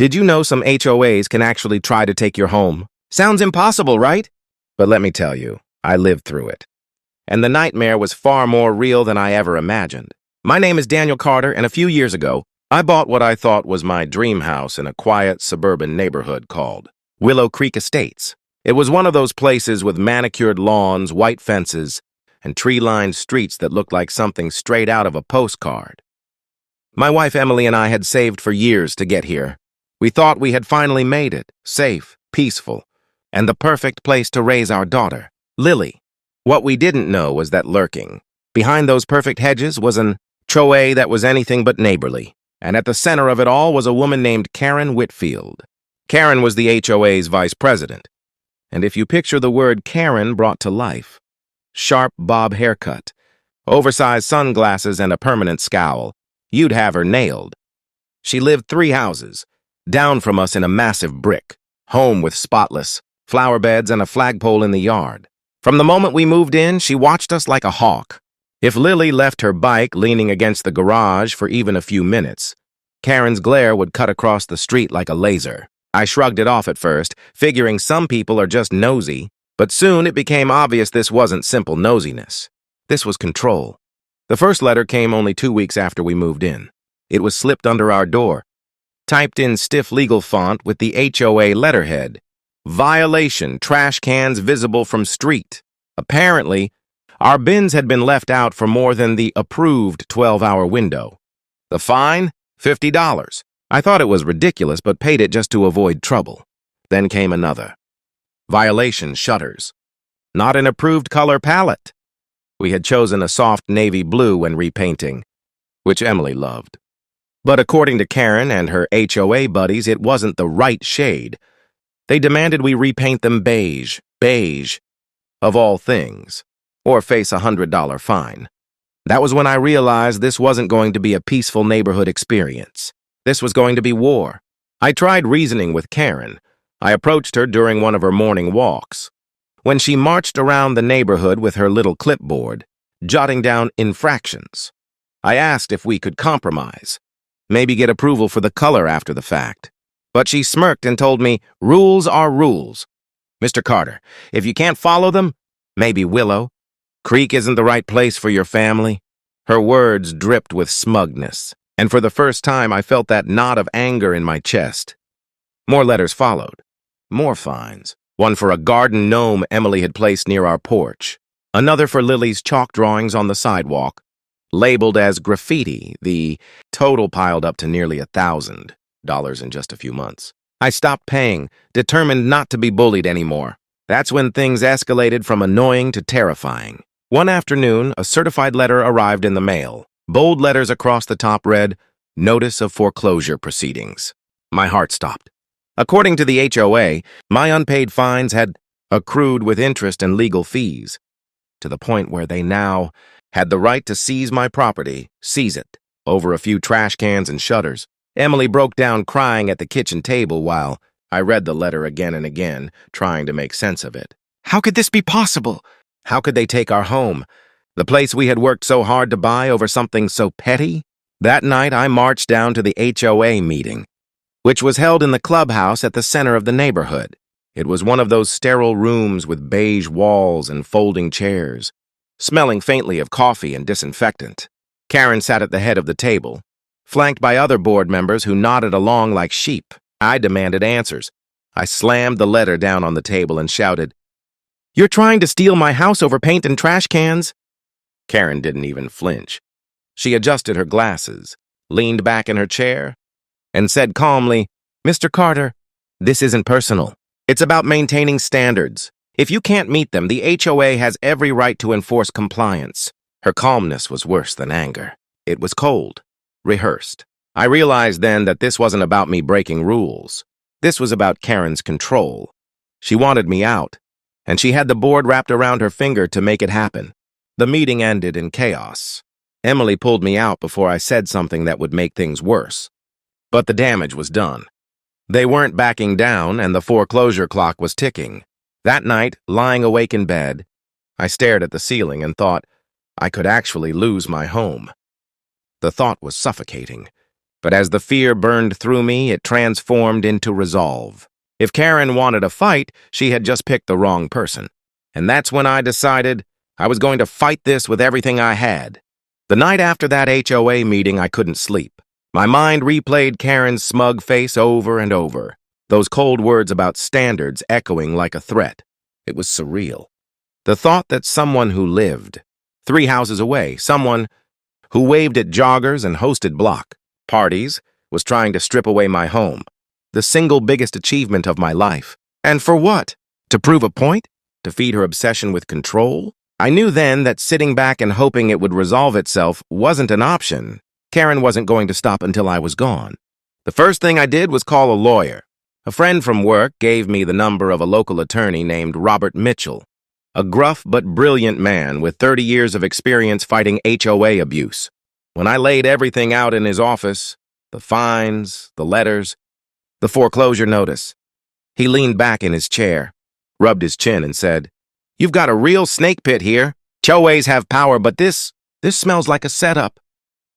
Did you know some HOAs can actually try to take your home? Sounds impossible, right? But let me tell you, I lived through it. And the nightmare was far more real than I ever imagined. My name is Daniel Carter, and a few years ago, I bought what I thought was my dream house in a quiet suburban neighborhood called Willow Creek Estates. It was one of those places with manicured lawns, white fences, and tree-lined streets that looked like something straight out of a postcard. My wife Emily and I had saved for years to get here. We thought we had finally made it, safe, peaceful, and the perfect place to raise our daughter, Lily. What we didn't know was that lurking behind those perfect hedges was an HOA that was anything but neighborly, and at the center of it all was a woman named Karen Whitfield. Karen was the HOA's vice president, and if you picture the word Karen brought to life, sharp bob haircut, oversized sunglasses, and a permanent scowl, you'd have her nailed. She lived 3 houses, down from us in a massive brick, home with spotless flower beds and a flagpole in the yard. From the moment we moved in, she watched us like a hawk. If Lily left her bike leaning against the garage for even a few minutes, Karen's glare would cut across the street like a laser. I shrugged it off at first, figuring some people are just nosy, but soon it became obvious this wasn't simple nosiness. This was control. The first letter came only 2 weeks after we moved in. It was slipped under our door, typed in stiff legal font with the HOA letterhead. Violation, trash cans visible from street. Apparently, our bins had been left out for more than the approved 12-hour window. The fine? $50. I thought it was ridiculous, but paid it just to avoid trouble. Then came another. Violation, shutters. Not an approved color palette. We had chosen a soft navy blue when repainting, which Emily loved. But according to Karen and her HOA buddies, it wasn't the right shade. They demanded we repaint them beige, of all things, or face a $100 fine. That was when I realized this wasn't going to be a peaceful neighborhood experience. This was going to be war. I tried reasoning with Karen. I approached her during one of her morning walks, when she marched around the neighborhood with her little clipboard, jotting down infractions. I asked if we could compromise, maybe get approval for the color after the fact. But she smirked and told me, rules are rules. Mr. Carter, if you can't follow them, maybe Willow Creek isn't the right place for your family. Her words dripped with smugness, and for the first time I felt that knot of anger in my chest. More letters followed. More fines. One for a garden gnome Emily had placed near our porch. Another for Lily's chalk drawings on the sidewalk, labeled as graffiti. The total piled up to nearly $1,000 in just a few months. I stopped paying, determined not to be bullied anymore. That's when things escalated from annoying to terrifying. One afternoon, a certified letter arrived in the mail. Bold letters across the top read, "Notice of foreclosure proceedings." My heart stopped. According to the HOA, my unpaid fines had accrued with interest and legal fees, to the point where they now had the right to seize my property, seize it, over a few trash cans and shutters. Emily broke down crying at the kitchen table while I read the letter again and again, trying to make sense of it. How could this be possible? How could they take our home, the place we had worked so hard to buy, over something so petty? That night, I marched down to the HOA meeting, which was held in the clubhouse at the center of the neighborhood. It was one of those sterile rooms with beige walls and folding chairs, smelling faintly of coffee and disinfectant. Karen sat at the head of the table, flanked by other board members who nodded along like sheep. I demanded answers. I slammed the letter down on the table and shouted, "You're trying to steal my house over paint and trash cans?" Karen didn't even flinch. She adjusted her glasses, leaned back in her chair, and said calmly, "Mr. Carter, this isn't personal. It's about maintaining standards. If you can't meet them, the HOA has every right to enforce compliance." Her calmness was worse than anger. It was cold, rehearsed. I realized then that this wasn't about me breaking rules. This was about Karen's control. She wanted me out, and she had the board wrapped around her finger to make it happen. The meeting ended in chaos. Emily pulled me out before I said something that would make things worse. But the damage was done. They weren't backing down, and the foreclosure clock was ticking. That night, lying awake in bed, I stared at the ceiling and thought I could actually lose my home. The thought was suffocating. But as the fear burned through me, it transformed into resolve. If Karen wanted a fight, she had just picked the wrong person. And that's when I decided I was going to fight this with everything I had. The night after that HOA meeting, I couldn't sleep. My mind replayed Karen's smug face over and over, those cold words about standards echoing like a threat. It was surreal. The thought that someone who lived 3 houses away, someone who waved at joggers and hosted block parties, was trying to strip away my home, the single biggest achievement of my life. And for what? To prove a point? To feed her obsession with control? I knew then that sitting back and hoping it would resolve itself wasn't an option. Karen wasn't going to stop until I was gone. The first thing I did was call a lawyer. A friend from work gave me the number of a local attorney named Robert Mitchell, a gruff but brilliant man with 30 years of experience fighting HOA abuse. When I laid everything out in his office, the fines, the letters, the foreclosure notice, he leaned back in his chair, rubbed his chin, and said, "You've got a real snake pit here. HOAs have power, but this smells like a setup."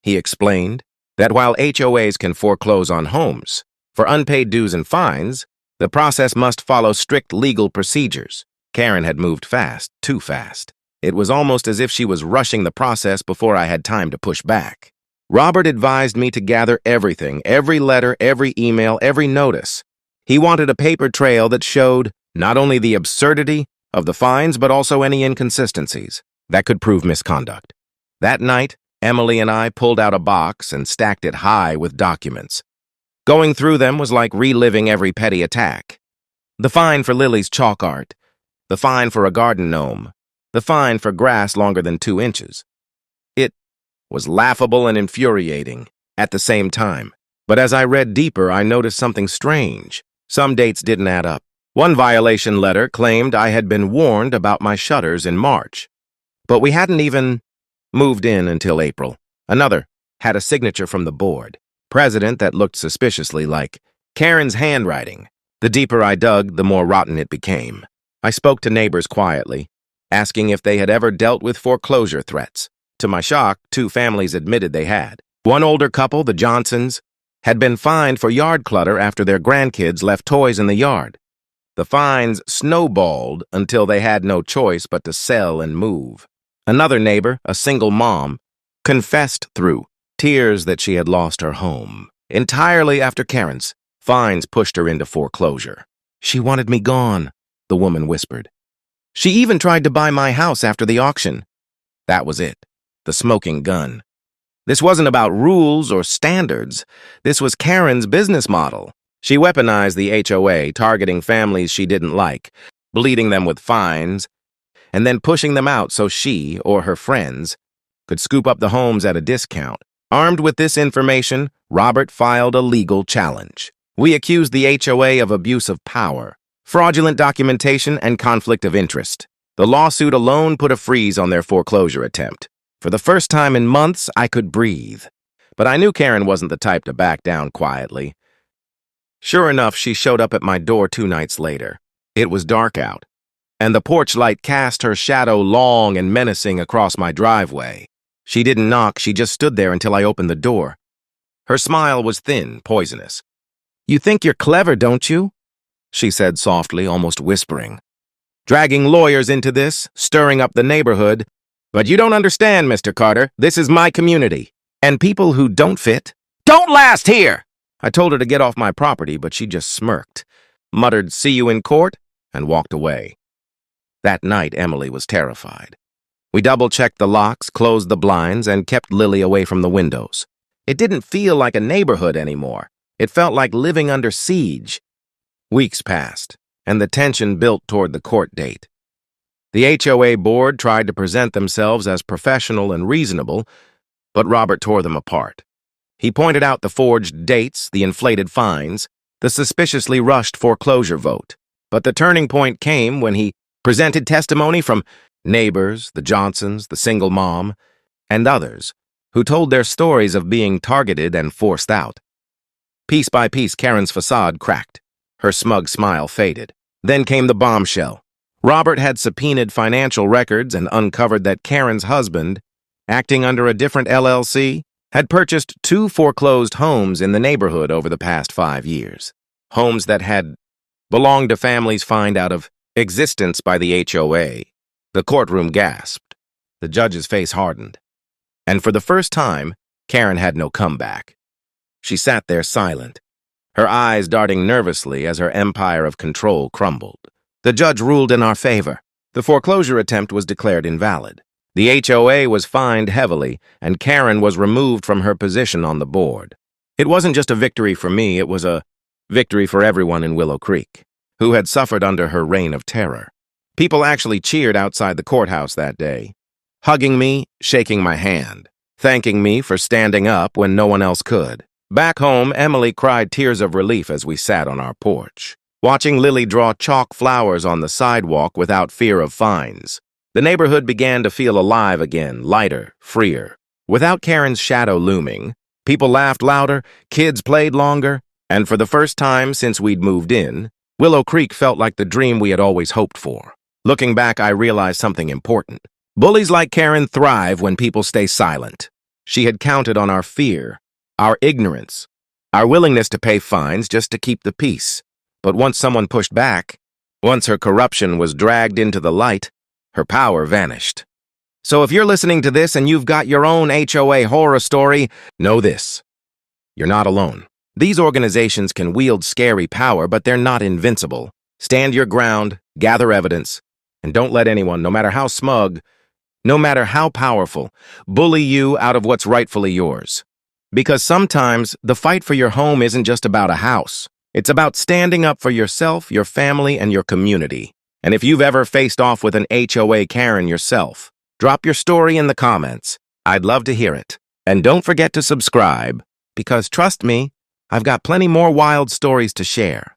He explained that while HOAs can foreclose on homes for unpaid dues and fines, the process must follow strict legal procedures. Karen had moved fast, too fast. It was almost as if she was rushing the process before I had time to push back. Robert advised me to gather everything, every letter, every email, every notice. He wanted a paper trail that showed not only the absurdity of the fines, but also any inconsistencies that could prove misconduct. That night, Emily and I pulled out a box and stacked it high with documents. Going through them was like reliving every petty attack. The fine for Lily's chalk art, the fine for a garden gnome, the fine for grass longer than 2 inches. It was laughable and infuriating at the same time. But as I read deeper, I noticed something strange. Some dates didn't add up. One violation letter claimed I had been warned about my shutters in March, but we hadn't even moved in until April. Another had a signature from the board president that looked suspiciously like Karen's handwriting. The deeper I dug, the more rotten it became. I spoke to neighbors quietly, asking if they had ever dealt with foreclosure threats. To my shock, 2 families admitted they had. One older couple, the Johnsons, had been fined for yard clutter after their grandkids left toys in the yard. The fines snowballed until they had no choice but to sell and move. Another neighbor, a single mom, confessed through tears that she had lost her home entirely after Karen's fines pushed her into foreclosure. "She wanted me gone," the woman whispered. "She even tried to buy my house after the auction." That was it, the smoking gun. This wasn't about rules or standards. This was Karen's business model. She weaponized the HOA, targeting families she didn't like, bleeding them with fines, and then pushing them out so she, or her friends, could scoop up the homes at a discount. Armed with this information, Robert filed a legal challenge. We accused the HOA of abuse of power, fraudulent documentation, and conflict of interest. The lawsuit alone put a freeze on their foreclosure attempt. For the first time in months, I could breathe. But I knew Karen wasn't the type to back down quietly. Sure enough, she showed up at my door 2 nights later. It was dark out, and the porch light cast her shadow long and menacing across my driveway. She didn't knock, she just stood there until I opened the door. Her smile was thin, poisonous. "You think you're clever, don't you?" she said softly, almost whispering. "Dragging lawyers into this, stirring up the neighborhood. But you don't understand, Mr. Carter. This is my community, and people who don't fit don't last here." I told her to get off my property, but she just smirked, muttered, "See you in court," and walked away. That night, Emily was terrified. We double-checked the locks, closed the blinds, and kept Lily away from the windows. It didn't feel like a neighborhood anymore. It felt like living under siege. Weeks passed, and the tension built toward the court date. The HOA board tried to present themselves as professional and reasonable, but Robert tore them apart. He pointed out the forged dates, the inflated fines, the suspiciously rushed foreclosure vote. But the turning point came when he presented testimony from neighbors, the Johnsons, the single mom, and others who told their stories of being targeted and forced out. Piece by piece, Karen's facade cracked. Her smug smile faded. Then came the bombshell. Robert had subpoenaed financial records and uncovered that Karen's husband, acting under a different LLC, had purchased 2 foreclosed homes in the neighborhood over the past 5 years. Homes that had belonged to families fined out of existence by the HOA. The courtroom gasped. The judge's face hardened. And for the first time, Karen had no comeback. She sat there silent, her eyes darting nervously as her empire of control crumbled. The judge ruled in our favor. The foreclosure attempt was declared invalid. The HOA was fined heavily, and Karen was removed from her position on the board. It wasn't just a victory for me, it was a victory for everyone in Willow Creek, who had suffered under her reign of terror. People actually cheered outside the courthouse that day, hugging me, shaking my hand, thanking me for standing up when no one else could. Back home, Emily cried tears of relief as we sat on our porch, watching Lily draw chalk flowers on the sidewalk without fear of fines. The neighborhood began to feel alive again, lighter, freer. Without Karen's shadow looming, people laughed louder, kids played longer, and for the first time since we'd moved in, Willow Creek felt like the dream we had always hoped for. Looking back, I realized something important. Bullies like Karen thrive when people stay silent. She had counted on our fear, our ignorance, our willingness to pay fines just to keep the peace. But once someone pushed back, once her corruption was dragged into the light, her power vanished. So if you're listening to this and you've got your own HOA horror story, know this: you're not alone. These organizations can wield scary power, but they're not invincible. Stand your ground, gather evidence, and don't let anyone, no matter how smug, no matter how powerful, bully you out of what's rightfully yours. Because sometimes the fight for your home isn't just about a house. It's about standing up for yourself, your family, and your community. And if you've ever faced off with an HOA Karen yourself, drop your story in the comments. I'd love to hear it. And don't forget to subscribe, because trust me, I've got plenty more wild stories to share.